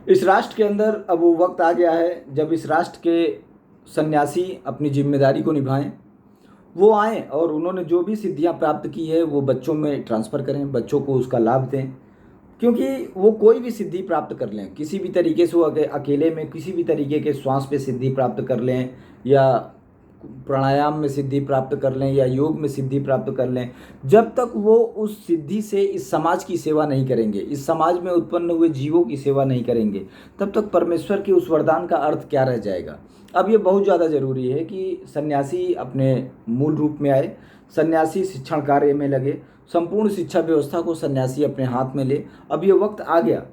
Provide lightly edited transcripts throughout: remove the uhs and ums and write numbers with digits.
इस राष्ट्र के अंदर अब वो वक्त आ गया है जब इस राष्ट्र के सन्यासी अपनी जिम्मेदारी को निभाएं। वो आएँ और उन्होंने जो भी सिद्धियां प्राप्त की है वो बच्चों में ट्रांसफ़र करें, बच्चों को उसका लाभ दें। क्योंकि वो कोई भी सिद्धि प्राप्त कर लें, किसी भी तरीके से वो अकेले में किसी भी तरीके के श्वास पे सिद्धि प्राप्त कर लें, या प्राणायाम में सिद्धि प्राप्त कर लें, या योग में सिद्धि प्राप्त कर लें, जब तक वो उस सिद्धि से इस समाज की सेवा नहीं करेंगे, इस समाज में उत्पन्न हुए जीवों की सेवा नहीं करेंगे, तब तक परमेश्वर के उस वरदान का अर्थ क्या रह जाएगा। अब ये बहुत ज़्यादा ज़रूरी है कि सन्यासी अपने मूल रूप में आए, सन्यासी शिक्षण कार्य में लगे, संपूर्ण शिक्षा व्यवस्था को सन्यासी अपने हाथ में ले। अब ये वक्त आ गया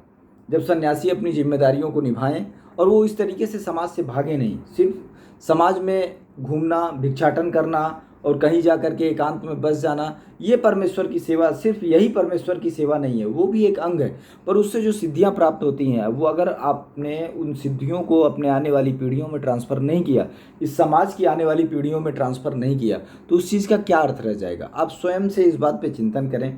जब सन्यासी अपनी जिम्मेदारियों को निभाएं और वो इस तरीके से समाज से भागे नहीं, सिर्फ समाज में घूमना, भिक्षाटन करना और कहीं जा कर के एकांत में बस जाना, ये परमेश्वर की सेवा, सिर्फ यही परमेश्वर की सेवा नहीं है, वो भी एक अंग है। पर उससे जो सिद्धियां प्राप्त होती हैं, वो अगर आपने उन सिद्धियों को अपने आने वाली पीढ़ियों में ट्रांसफ़र नहीं किया, इस समाज की आने वाली पीढ़ियों में ट्रांसफ़र नहीं किया, तो उस चीज़ का क्या अर्थ रह जाएगा। आप स्वयं से इस बात पर चिंतन करें।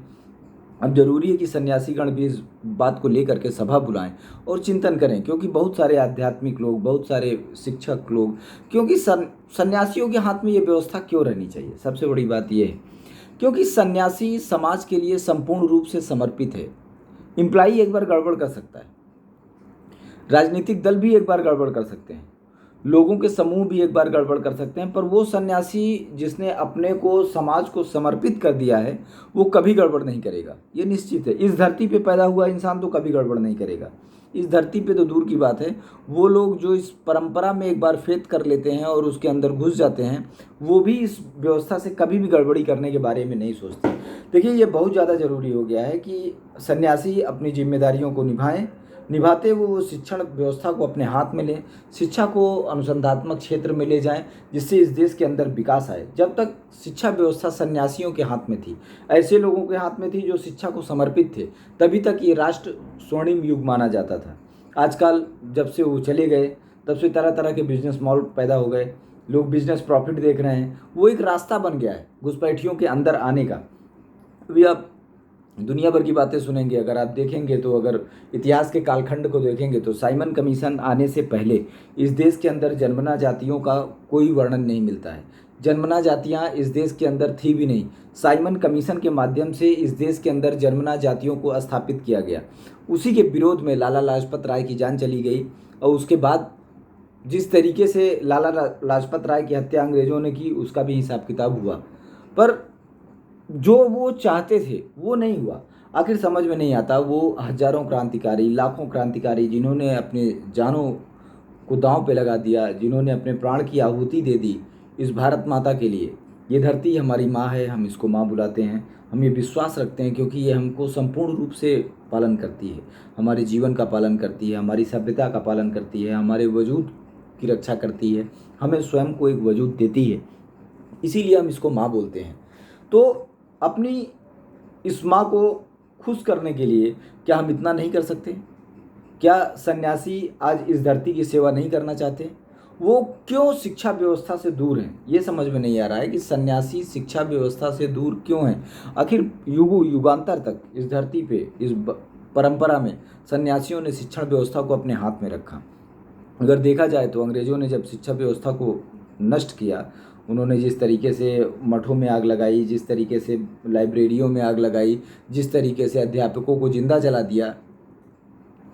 अब जरूरी है कि सन्यासीगण भी इस बात को लेकर के सभा बुलाएं और चिंतन करें, क्योंकि बहुत सारे आध्यात्मिक लोग, बहुत सारे शिक्षक लोग, क्योंकि सन्यासियों के हाथ में ये व्यवस्था क्यों रहनी चाहिए, सबसे बड़ी बात ये है क्योंकि सन्यासी समाज के लिए संपूर्ण रूप से समर्पित है। इम्प्लाई एक बार गड़बड़ कर सकता है, राजनीतिक दल भी एक बार गड़बड़ कर सकते हैं, लोगों के समूह भी एक बार गड़बड़ कर सकते हैं, पर वो सन्यासी जिसने अपने को समाज को समर्पित कर दिया है वो कभी गड़बड़ नहीं करेगा, ये निश्चित है। इस धरती पे पैदा हुआ इंसान तो कभी गड़बड़ नहीं करेगा। इस धरती पे तो दूर की बात है, वो लोग जो इस परंपरा में एक बार फेथ कर लेते हैं और उसके अंदर घुस जाते हैं, वो भी इस व्यवस्था से कभी भी गड़बड़ी करने के बारे में नहीं सोचते। देखिए, ये बहुत ज़्यादा ज़रूरी हो गया है कि सन्यासी अपनी जिम्मेदारियों को निभाएं, निभाते हुए वो शिक्षण व्यवस्था को अपने हाथ में लें, शिक्षा को अनुसंधात्मक क्षेत्र में ले जाएं, जिससे इस देश के अंदर विकास आए। जब तक शिक्षा व्यवस्था सन्यासियों के हाथ में थी, ऐसे लोगों के हाथ में थी जो शिक्षा को समर्पित थे, तभी तक ये राष्ट्र स्वर्णिम युग माना जाता था। आजकल जब से वो चले गए, तब से तरह तरह के बिजनेस मॉडल पैदा हो गए, लोग बिजनेस प्रॉफिट देख रहे हैं, वो एक रास्ता बन गया है घुसपैठियों के अंदर आने का। अभी आप दुनिया भर की बातें सुनेंगे, अगर आप देखेंगे तो, अगर इतिहास के कालखंड को देखेंगे तो साइमन कमीशन आने से पहले इस देश के अंदर जन्मना जातियों का कोई वर्णन नहीं मिलता है। जन्मना जातियां इस देश के अंदर थी भी नहीं। साइमन कमीशन के माध्यम से इस देश के अंदर जन्मना जातियों को स्थापित किया गया। उसी के विरोध में लाला लाजपत राय की जान चली गई, और उसके बाद जिस तरीके से लाला लाजपत राय की हत्या अंग्रेज़ों ने की, उसका भी हिसाब किताब हुआ, पर जो वो चाहते थे वो नहीं हुआ। आखिर समझ में नहीं आता, वो हजारों क्रांतिकारी, लाखों क्रांतिकारी जिन्होंने अपने जानों को दांव पे लगा दिया, जिन्होंने अपने प्राण की आहुति दे दी इस भारत माता के लिए। ये धरती हमारी माँ है, हम इसको माँ बुलाते हैं, हम ये विश्वास रखते हैं, क्योंकि ये हमको संपूर्ण रूप से पालन करती है, हमारे जीवन का पालन करती है, हमारी सभ्यता का पालन करती है, हमारे वजूद की रक्षा करती है, हमें स्वयं को एक वजूद देती है, इसीलिए हम इसको माँ बोलते हैं। तो अपनी इस माँ को खुश करने के लिए क्या हम इतना नहीं कर सकते? क्या सन्यासी आज इस धरती की सेवा नहीं करना चाहते? वो क्यों शिक्षा व्यवस्था से दूर हैं? ये समझ में नहीं आ रहा है कि सन्यासी शिक्षा व्यवस्था से दूर क्यों हैं। आखिर युगांतर तक इस धरती पे, इस परंपरा में सन्यासियों ने शिक्षण व्यवस्था को अपने हाथ में रखा। अगर देखा जाए तो अंग्रेज़ों ने जब शिक्षा व्यवस्था को नष्ट किया, उन्होंने जिस तरीके से मठों में आग लगाई, जिस तरीके से लाइब्रेरियों में आग लगाई, जिस तरीके से अध्यापकों को जिंदा जला दिया,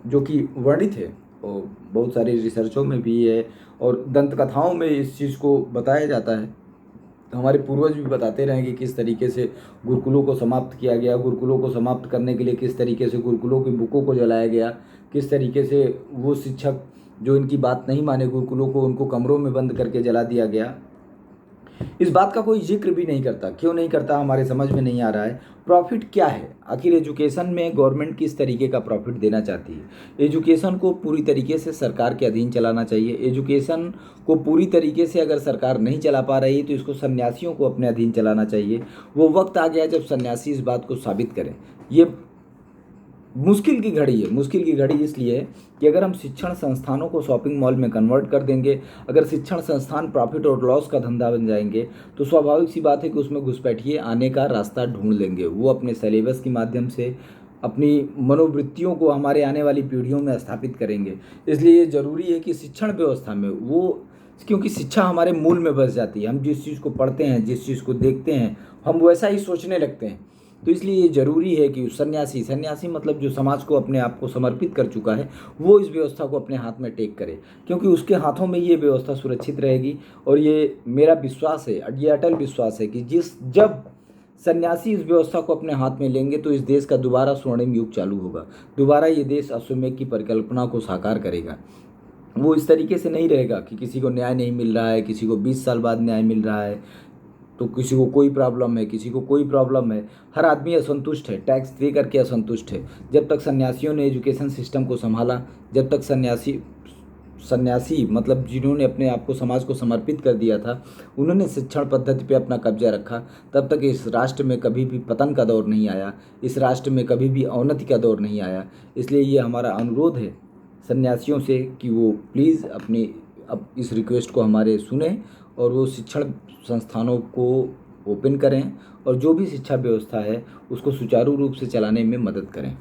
जो कि वर्णित है और बहुत सारी रिसर्चों में भी है और दंत कथाओं में इस चीज़ को बताया जाता है। हमारे पूर्वज भी बताते रहे कि किस तरीके से गुरुकुलों को समाप्त किया गया, गुरुकुलों को समाप्त करने के लिए किस तरीके से गुरुकुलों की बुकों को जलाया गया, किस तरीके से वो शिक्षक जो इनकी बात नहीं माने गुरुकुलों को, उनको कमरों में बंद करके जला दिया गया। इस बात का कोई जिक्र भी नहीं करता। क्यों नहीं करता, हमारे समझ में नहीं आ रहा है। प्रॉफिट क्या है आखिर? एजुकेशन में गवर्नमेंट किस तरीके का प्रॉफिट देना चाहती है? एजुकेशन को पूरी तरीके से सरकार के अधीन चलाना चाहिए। एजुकेशन को पूरी तरीके से अगर सरकार नहीं चला पा रही तो इसको सन्यासियों को अपने अधीन चलाना चाहिए। वो वक्त आ गया जब सन्यासी इस बात को साबित करें। ये मुश्किल की घड़ी है। मुश्किल की घड़ी इसलिए है कि अगर हम शिक्षण संस्थानों को शॉपिंग मॉल में कन्वर्ट कर देंगे, अगर शिक्षण संस्थान प्रॉफिट और लॉस का धंधा बन जाएंगे, तो स्वाभाविक सी बात है कि उसमें घुसपैठिए आने का रास्ता ढूंढ लेंगे। वो अपने सिलेबस के माध्यम से, अपनी मनोवृत्तियों को हमारे आने वाली पीढ़ियों में स्थापित करेंगे। इसलिए ये ज़रूरी है कि शिक्षण व्यवस्था में वो, क्योंकि शिक्षा हमारे मूल में बस जाती है। हम जिस चीज़ को पढ़ते हैं, जिस चीज़ को देखते हैं, हम वैसा ही सोचने लगते हैं। तो इसलिए ये ज़रूरी है कि सन्यासी मतलब जो समाज को अपने आप को समर्पित कर चुका है, वो इस व्यवस्था को अपने हाथ में टेक करे, क्योंकि उसके हाथों में ये व्यवस्था सुरक्षित रहेगी। और ये मेरा विश्वास है, ये अटल विश्वास है कि जब सन्यासी इस व्यवस्था को अपने हाथ में लेंगे तो इस देश का दोबारा स्वर्णिम युग चालू होगा। दोबारा ये देश अश्वमेध की परिकल्पना को साकार करेगा। वो इस तरीके से नहीं रहेगा कि किसी को न्याय नहीं मिल रहा है, किसी को 20 साल बाद न्याय मिल रहा है, तो किसी को कोई प्रॉब्लम है, किसी को कोई प्रॉब्लम है। हर आदमी असंतुष्ट है, टैक्स दे करके असंतुष्ट है। जब तक सन्यासियों ने एजुकेशन सिस्टम को संभाला, जब तक सन्यासी मतलब जिन्होंने अपने आप को समाज को समर्पित कर दिया था, उन्होंने शिक्षण पद्धति पे अपना कब्जा रखा, तब तक इस राष्ट्र में कभी भी पतन का दौर नहीं आया, इस राष्ट्र में कभी भी अवनति का दौर नहीं आया। इसलिए ये हमारा अनुरोध है सन्यासियों से कि वो प्लीज़ अब इस रिक्वेस्ट को हमारे सुने और वो शिक्षण संस्थानों को ओपन करें और जो भी शिक्षा व्यवस्था है उसको सुचारू रूप से चलाने में मदद करें।